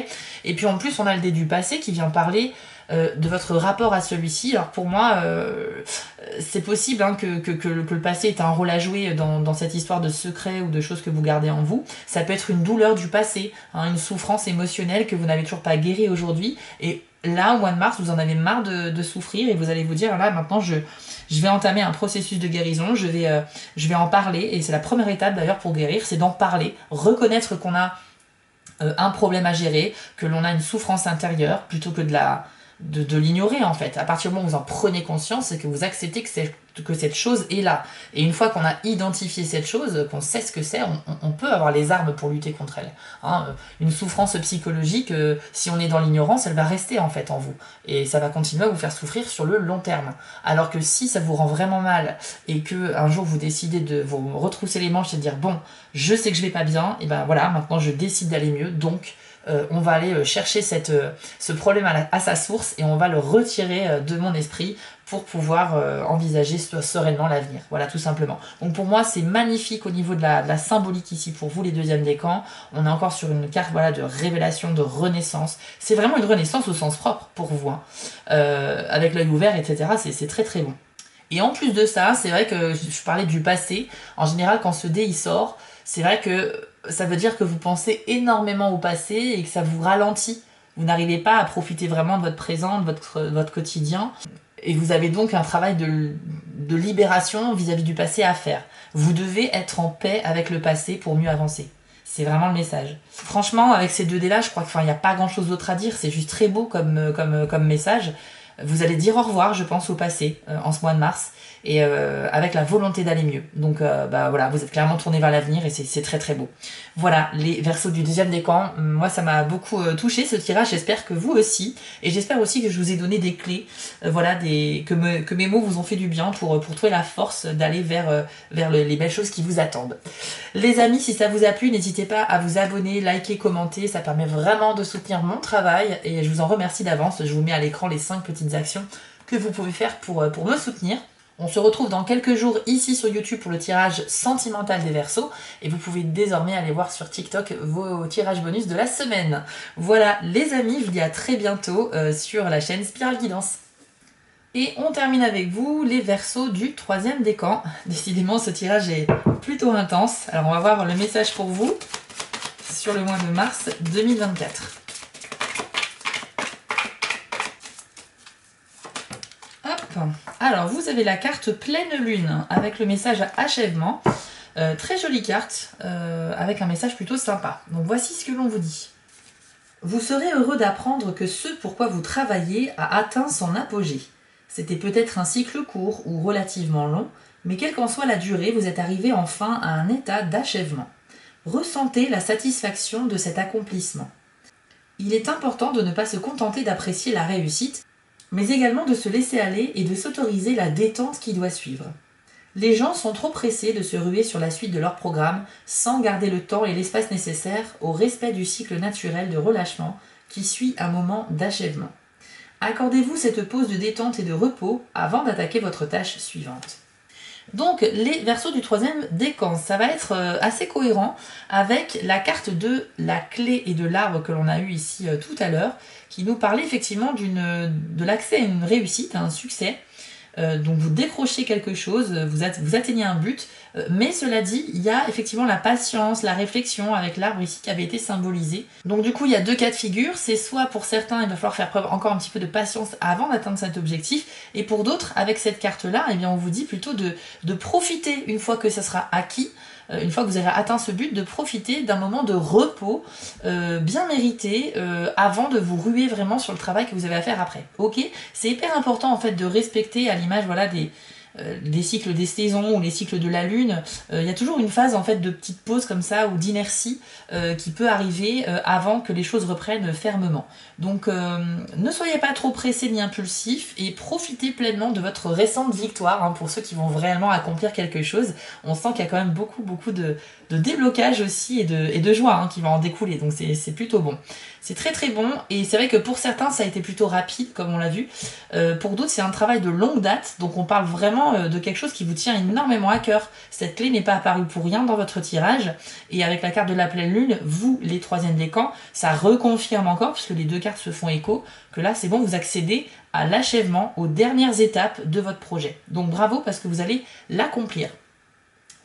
et puis en plus on a le dé du passé qui vient parler de votre rapport à celui-ci. Alors pour moi, c'est possible hein, que le passé ait un rôle à jouer dans cette histoire de secret ou de choses que vous gardez en vous. Ça peut être une douleur du passé, hein, une souffrance émotionnelle que vous n'avez toujours pas guérie aujourd'hui, et là, au mois de mars, vous en avez marre de souffrir, et vous allez vous dire, là, maintenant, je vais entamer un processus de guérison, je vais en parler, et c'est la première étape, d'ailleurs, pour guérir, c'est d'en parler, reconnaître qu'on a un problème à gérer, que l'on a une souffrance intérieure, plutôt que de l'ignorer, en fait. À partir du moment où vous en prenez conscience, c'est que vous acceptez que cette chose est là. Et une fois qu'on a identifié cette chose, qu'on sait ce que c'est, on peut avoir les armes pour lutter contre elle. Hein, une souffrance psychologique, si on est dans l'ignorance, elle va rester en fait en vous. Et ça va continuer à vous faire souffrir sur le long terme. Alors que si ça vous rend vraiment mal, et que un jour vous décidez de vous retrousser les manches et de dire, bon, je sais que je vais pas bien, et ben voilà, maintenant je décide d'aller mieux, donc on va aller chercher ce problème à sa source, et on va le retirer de mon esprit pour pouvoir envisager sereinement l'avenir. Voilà, tout simplement. Donc pour moi, c'est magnifique au niveau de la symbolique ici pour vous, les deuxièmes décans. On est encore sur une carte de révélation, de renaissance. C'est vraiment une renaissance au sens propre pour vous, hein. Avec l'œil ouvert, etc. C'est très très bon. Et en plus de ça, c'est vrai que je parlais du passé. En général, quand ce dé il sort, c'est vrai que ça veut dire que vous pensez énormément au passé et que ça vous ralentit. Vous n'arrivez pas à profiter vraiment de votre présent, de votre quotidien. Et vous avez donc un travail de libération vis-à-vis du passé à faire. Vous devez être en paix avec le passé pour mieux avancer. C'est vraiment le message. Franchement, avec ces deux dés-là, je crois qu'il n'y a pas grand-chose d'autre à dire. C'est juste très beau comme message. Vous allez dire au revoir, je pense, au passé en ce mois de mars, et avec la volonté d'aller mieux. Donc voilà, vous êtes clairement tourné vers l'avenir, et c'est très très beau. Voilà, les Verseaux du deuxième décan. Moi, ça m'a beaucoup touché ce tirage. J'espère que vous aussi, et j'espère aussi que je vous ai donné des clés, que mes mots vous ont fait du bien pour trouver la force d'aller vers les belles choses qui vous attendent. Les amis, si ça vous a plu, n'hésitez pas à vous abonner, liker, commenter. Ça permet vraiment de soutenir mon travail, et je vous en remercie d'avance. Je vous mets à l'écran les 5 petites actions que vous pouvez faire pour me soutenir. On se retrouve dans quelques jours ici sur YouTube pour le tirage sentimental des Verseaux et vous pouvez désormais aller voir sur TikTok vos tirages bonus de la semaine. Voilà les amis, je vous dis à très bientôt sur la chaîne Spirale Guidance. Et on termine avec vous les Verseaux du 3e décan. Décidément ce tirage est plutôt intense. Alors on va voir le message pour vous sur le mois de mars 2024. Alors, vous avez la carte pleine lune avec le message achèvement. Très jolie carte, avec un message plutôt sympa. Donc, voici ce que l'on vous dit. Vous serez heureux d'apprendre que ce pourquoi vous travaillez a atteint son apogée. C'était peut-être un cycle court ou relativement long, mais quelle qu'en soit la durée, vous êtes arrivé enfin à un état d'achèvement. Ressentez la satisfaction de cet accomplissement. Il est important de ne pas se contenter d'apprécier la réussite, mais également de se laisser aller et de s'autoriser la détente qui doit suivre. Les gens sont trop pressés de se ruer sur la suite de leur programme sans garder le temps et l'espace nécessaires au respect du cycle naturel de relâchement qui suit un moment d'achèvement. Accordez-vous cette pause de détente et de repos avant d'attaquer votre tâche suivante. Donc les Verseaux du 3e décan, ça va être assez cohérent avec la carte de la clé et de l'arbre que l'on a eu ici tout à l'heure, qui nous parlait effectivement de l'accès à une réussite, à un succès. Donc vous décrochez quelque chose, vous atteignez un but, mais cela dit, il y a effectivement la patience, la réflexion avec l'arbre ici qui avait été symbolisé. Donc du coup, il y a deux cas de figure, c'est soit pour certains, il va falloir faire preuve encore un petit peu de patience avant d'atteindre cet objectif, et pour d'autres, avec cette carte-là, eh bien on vous dit plutôt de profiter une fois que ça sera acquis, une fois que vous aurez atteint ce but, de profiter d'un moment de repos bien mérité avant de vous ruer vraiment sur le travail que vous avez à faire après. Ok, c'est hyper important en fait de respecter à l'image voilà des cycles des saisons ou les cycles de la lune, il y a toujours une phase en fait de petite pause comme ça ou d'inertie qui peut arriver avant que les choses reprennent fermement. Donc ne soyez pas trop pressés ni impulsifs et profitez pleinement de votre récente victoire hein, pour ceux qui vont vraiment accomplir quelque chose. On sent qu'il y a quand même beaucoup de déblocage aussi et de joie hein, qui va en découler, donc c'est plutôt bon. C'est très très bon et c'est vrai que pour certains ça a été plutôt rapide comme on l'a vu, pour d'autres c'est un travail de longue date, donc on parle vraiment de quelque chose qui vous tient énormément à cœur. Cette clé n'est pas apparue pour rien dans votre tirage et avec la carte de la pleine lune, vous les 3e décans, ça reconfirme encore puisque les deux cartes se font écho, que là c'est bon, vous accédez à l'achèvement, aux dernières étapes de votre projet. Donc bravo parce que vous allez l'accomplir.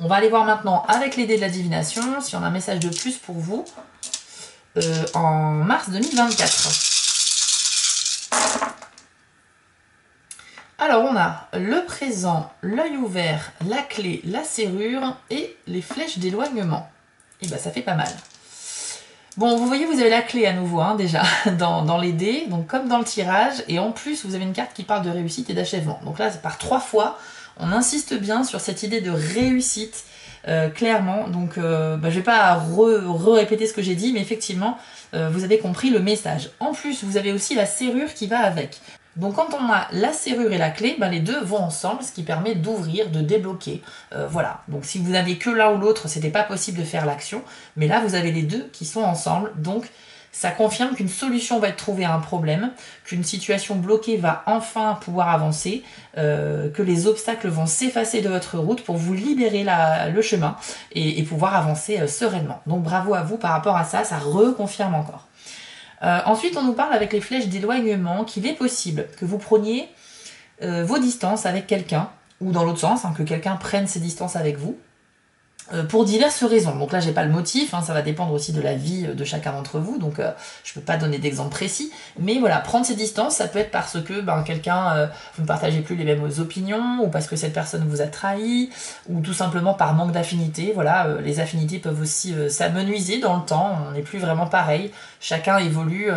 On va aller voir maintenant avec les dés de la divination si on a un message de plus pour vous en mars 2024. Alors on a le présent, l'œil ouvert, la clé, la serrure et les flèches d'éloignement. Et ben ça fait pas mal. Bon, vous voyez, vous avez la clé à nouveau hein, déjà dans les dés, donc comme dans le tirage, et en plus vous avez une carte qui parle de réussite et d'achèvement. Donc là, c'est par 3 fois, on insiste bien sur cette idée de réussite, clairement. Donc je vais pas répéter ce que j'ai dit, mais effectivement, vous avez compris le message. En plus, vous avez aussi la serrure qui va avec. Donc quand on a la serrure et la clé, les deux vont ensemble, ce qui permet d'ouvrir, de débloquer. Voilà, donc si vous n'avez que l'un ou l'autre, c'était pas possible de faire l'action, mais là vous avez les deux qui sont ensemble, donc ça confirme qu'une solution va être trouvée à un problème, qu'une situation bloquée va enfin pouvoir avancer, que les obstacles vont s'effacer de votre route pour vous libérer le chemin et pouvoir avancer sereinement. Donc bravo à vous par rapport à ça, ça reconfirme encore. Ensuite, on nous parle avec les flèches d'éloignement qu'il est possible que vous preniez vos distances avec quelqu'un, ou dans l'autre sens, hein, que quelqu'un prenne ses distances avec vous, pour diverses raisons. Donc là, j'ai pas le motif, hein, ça va dépendre aussi de la vie de chacun d'entre vous, donc je peux pas donner d'exemple précis, mais voilà, prendre ses distances, ça peut être parce que quelqu'un, vous ne partagez plus les mêmes opinions, ou parce que cette personne vous a trahi, ou tout simplement par manque d'affinité. Voilà, les affinités peuvent aussi s'amenuiser dans le temps, on n'est plus vraiment pareil, chacun évolue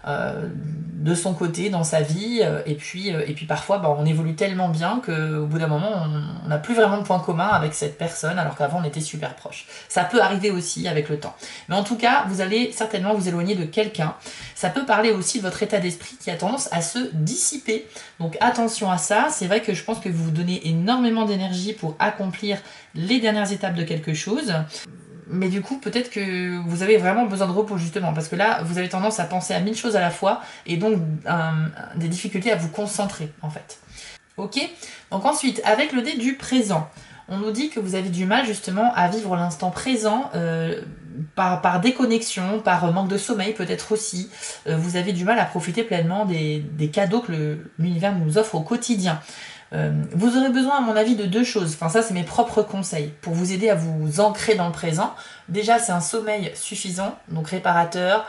de son côté dans sa vie, et puis parfois on évolue tellement bien qu'au bout d'un moment on n'a plus vraiment de points communs avec cette personne alors qu'avant on était super proches. Ça peut arriver aussi avec le temps, mais en tout cas vous allez certainement vous éloigner de quelqu'un. Ça peut parler aussi de votre état d'esprit qui a tendance à se dissiper, donc attention à ça. C'est vrai que je pense que vous vous donnez énormément d'énergie pour accomplir les dernières étapes de quelque chose, mais du coup peut-être que vous avez vraiment besoin de repos justement, parce que là vous avez tendance à penser à 1000 choses à la fois et donc des difficultés à vous concentrer en fait. Ok? Donc ensuite, avec le dé du présent, on nous dit que vous avez du mal justement à vivre l'instant présent par déconnexion, par manque de sommeil peut-être aussi. Vous avez du mal à profiter pleinement des cadeaux que l'univers nous offre au quotidien. Vous aurez besoin, à mon avis, de deux choses. Enfin, ça, c'est mes propres conseils pour vous aider à vous ancrer dans le présent. Déjà, c'est un sommeil suffisant, donc réparateur.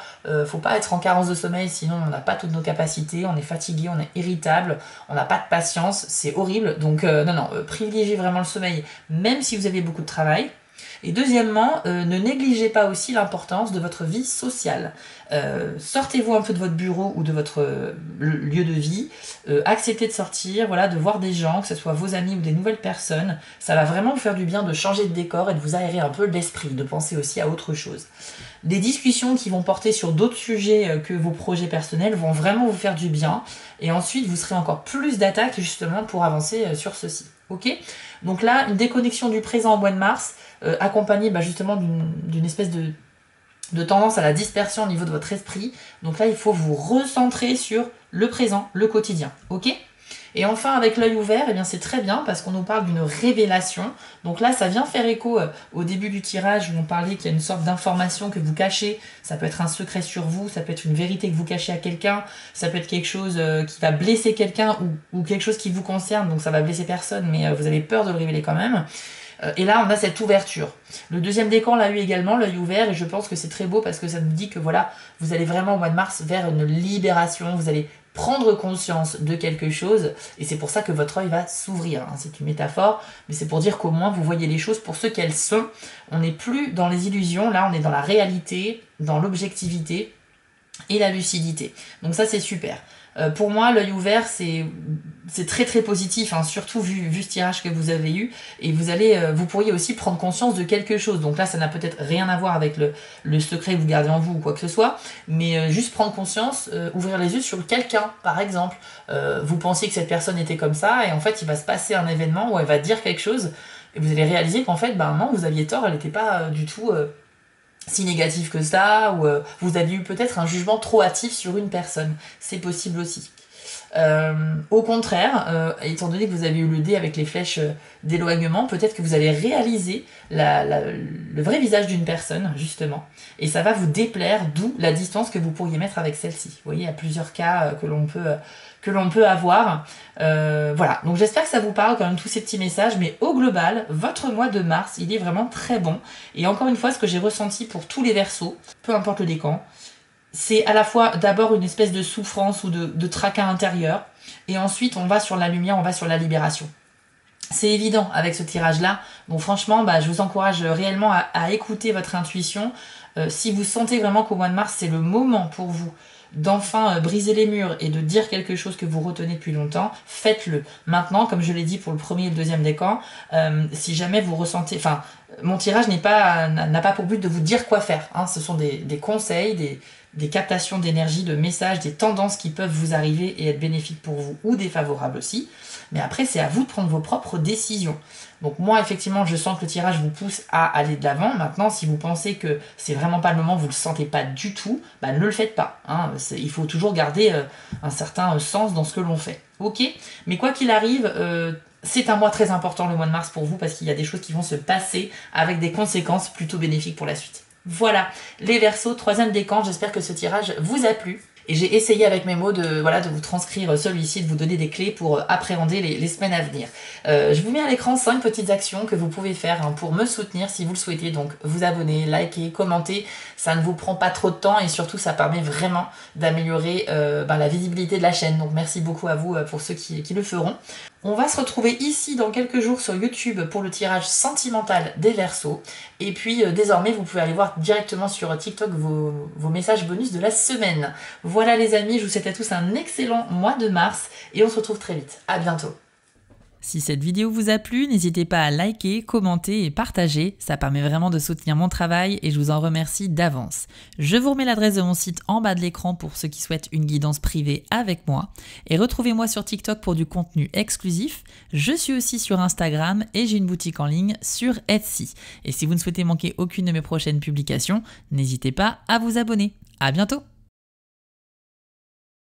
Faut pas être en carence de sommeil, sinon on n'a pas toutes nos capacités, on est fatigué, on est irritable, on n'a pas de patience, c'est horrible. Donc, non, privilégiez vraiment le sommeil, même si vous avez beaucoup de travail. Et deuxièmement, ne négligez pas aussi l'importance de votre vie sociale. Sortez-vous un peu de votre bureau ou de votre lieu de vie, acceptez de sortir, voilà, de voir des gens, que ce soit vos amis ou des nouvelles personnes. Ça va vraiment vous faire du bien de changer de décor et de vous aérer un peu l'esprit, de penser aussi à autre chose. Des discussions qui vont porter sur d'autres sujets que vos projets personnels vont vraiment vous faire du bien. Et ensuite, vous serez encore plus d'attaque justement pour avancer sur ceci. Ok? Donc là, une déconnexion du présent au mois de mars, accompagnée justement d'une espèce de tendance à la dispersion au niveau de votre esprit. Donc là, il faut vous recentrer sur le présent, le quotidien. Ok? Et enfin, avec l'œil ouvert, eh bien c'est très bien parce qu'on nous parle d'une révélation. Donc là, ça vient faire écho au début du tirage où on parlait qu'il y a une sorte d'information que vous cachez. Ça peut être un secret sur vous, ça peut être une vérité que vous cachez à quelqu'un, ça peut être quelque chose qui va blesser quelqu'un ou quelque chose qui vous concerne, donc ça va blesser personne, mais vous avez peur de le révéler quand même. Et là, on a cette ouverture. Le deuxième décan l'a eu également, l'œil ouvert, et je pense que c'est très beau parce que ça nous dit que voilà, vous allez vraiment au mois de mars vers une libération, vous allez prendre conscience de quelque chose, et c'est pour ça que votre œil va s'ouvrir. C'est une métaphore, mais c'est pour dire qu'au moins vous voyez les choses pour ce qu'elles sont. On n'est plus dans les illusions, là on est dans la réalité, dans l'objectivité et la lucidité. Donc ça c'est super. Pour moi, l'œil ouvert, c'est très très positif, surtout vu ce tirage que vous avez eu. Et vous pourriez aussi prendre conscience de quelque chose. Donc là, ça n'a peut-être rien à voir avec le secret que vous gardez en vous ou quoi que ce soit. Mais juste prendre conscience, ouvrir les yeux sur quelqu'un, par exemple. Vous pensiez que cette personne était comme ça, et en fait, il va se passer un événement où elle va dire quelque chose. Et vous allez réaliser qu'en fait, non, vous aviez tort, elle n'était pas du tout si négatif que ça, ou vous aviez eu peut-être un jugement trop hâtif sur une personne. C'est possible aussi. Au contraire, étant donné que vous avez eu le dé avec les flèches d'éloignement, peut-être que vous allez réaliser le vrai visage d'une personne, justement. Et ça va vous déplaire, d'où la distance que vous pourriez mettre avec celle-ci. Vous voyez, il y a plusieurs cas que l'on peut avoir. Voilà, donc j'espère que ça vous parle quand même tous ces petits messages, mais au global, votre mois de mars, il est vraiment très bon. Et encore une fois, ce que j'ai ressenti pour tous les Verseaux, peu importe le décan, c'est à la fois d'abord une espèce de souffrance ou de tracas intérieur, et ensuite on va sur la lumière, on va sur la libération. C'est évident avec ce tirage-là. Bon, franchement, je vous encourage réellement à écouter votre intuition. Si vous sentez vraiment qu'au mois de mars, c'est le moment pour vous d'enfin briser les murs et de dire quelque chose que vous retenez depuis longtemps, faites-le. Maintenant, comme je l'ai dit pour le premier et le deuxième décan, si jamais vous ressentez... Enfin, mon tirage n'a pas pour but de vous dire quoi faire. Ce sont des conseils, des captations d'énergie, de messages, des tendances qui peuvent vous arriver et être bénéfiques pour vous ou défavorables aussi. Mais après, c'est à vous de prendre vos propres décisions. Donc moi, effectivement, je sens que le tirage vous pousse à aller de l'avant. Maintenant, si vous pensez que c'est vraiment pas le moment, vous le sentez pas du tout, ne le faites pas. Il faut toujours garder un certain sens dans ce que l'on fait. Ok ? Mais quoi qu'il arrive... c'est un mois très important, le mois de mars, pour vous, parce qu'il y a des choses qui vont se passer avec des conséquences plutôt bénéfiques pour la suite. Voilà, les Verseaux, troisième décan, j'espère que ce tirage vous a plu. Et j'ai essayé avec mes mots de vous transcrire celui-ci, de vous donner des clés pour appréhender les semaines à venir. Je vous mets à l'écran 5 petites actions que vous pouvez faire pour me soutenir si vous le souhaitez. Donc vous abonner, liker, commenter, ça ne vous prend pas trop de temps et surtout ça permet vraiment d'améliorer la visibilité de la chaîne. Donc merci beaucoup à vous pour ceux qui le feront. On va se retrouver ici dans quelques jours sur YouTube pour le tirage sentimental des Verseaux. Et puis désormais, vous pouvez aller voir directement sur TikTok vos messages bonus de la semaine. Voilà les amis, je vous souhaite à tous un excellent mois de mars et on se retrouve très vite. À bientôt. Si cette vidéo vous a plu, n'hésitez pas à liker, commenter et partager, ça permet vraiment de soutenir mon travail et je vous en remercie d'avance. Je vous remets l'adresse de mon site en bas de l'écran pour ceux qui souhaitent une guidance privée avec moi et retrouvez-moi sur TikTok pour du contenu exclusif. Je suis aussi sur Instagram et j'ai une boutique en ligne sur Etsy. Et si vous ne souhaitez manquer aucune de mes prochaines publications, n'hésitez pas à vous abonner. À bientôt!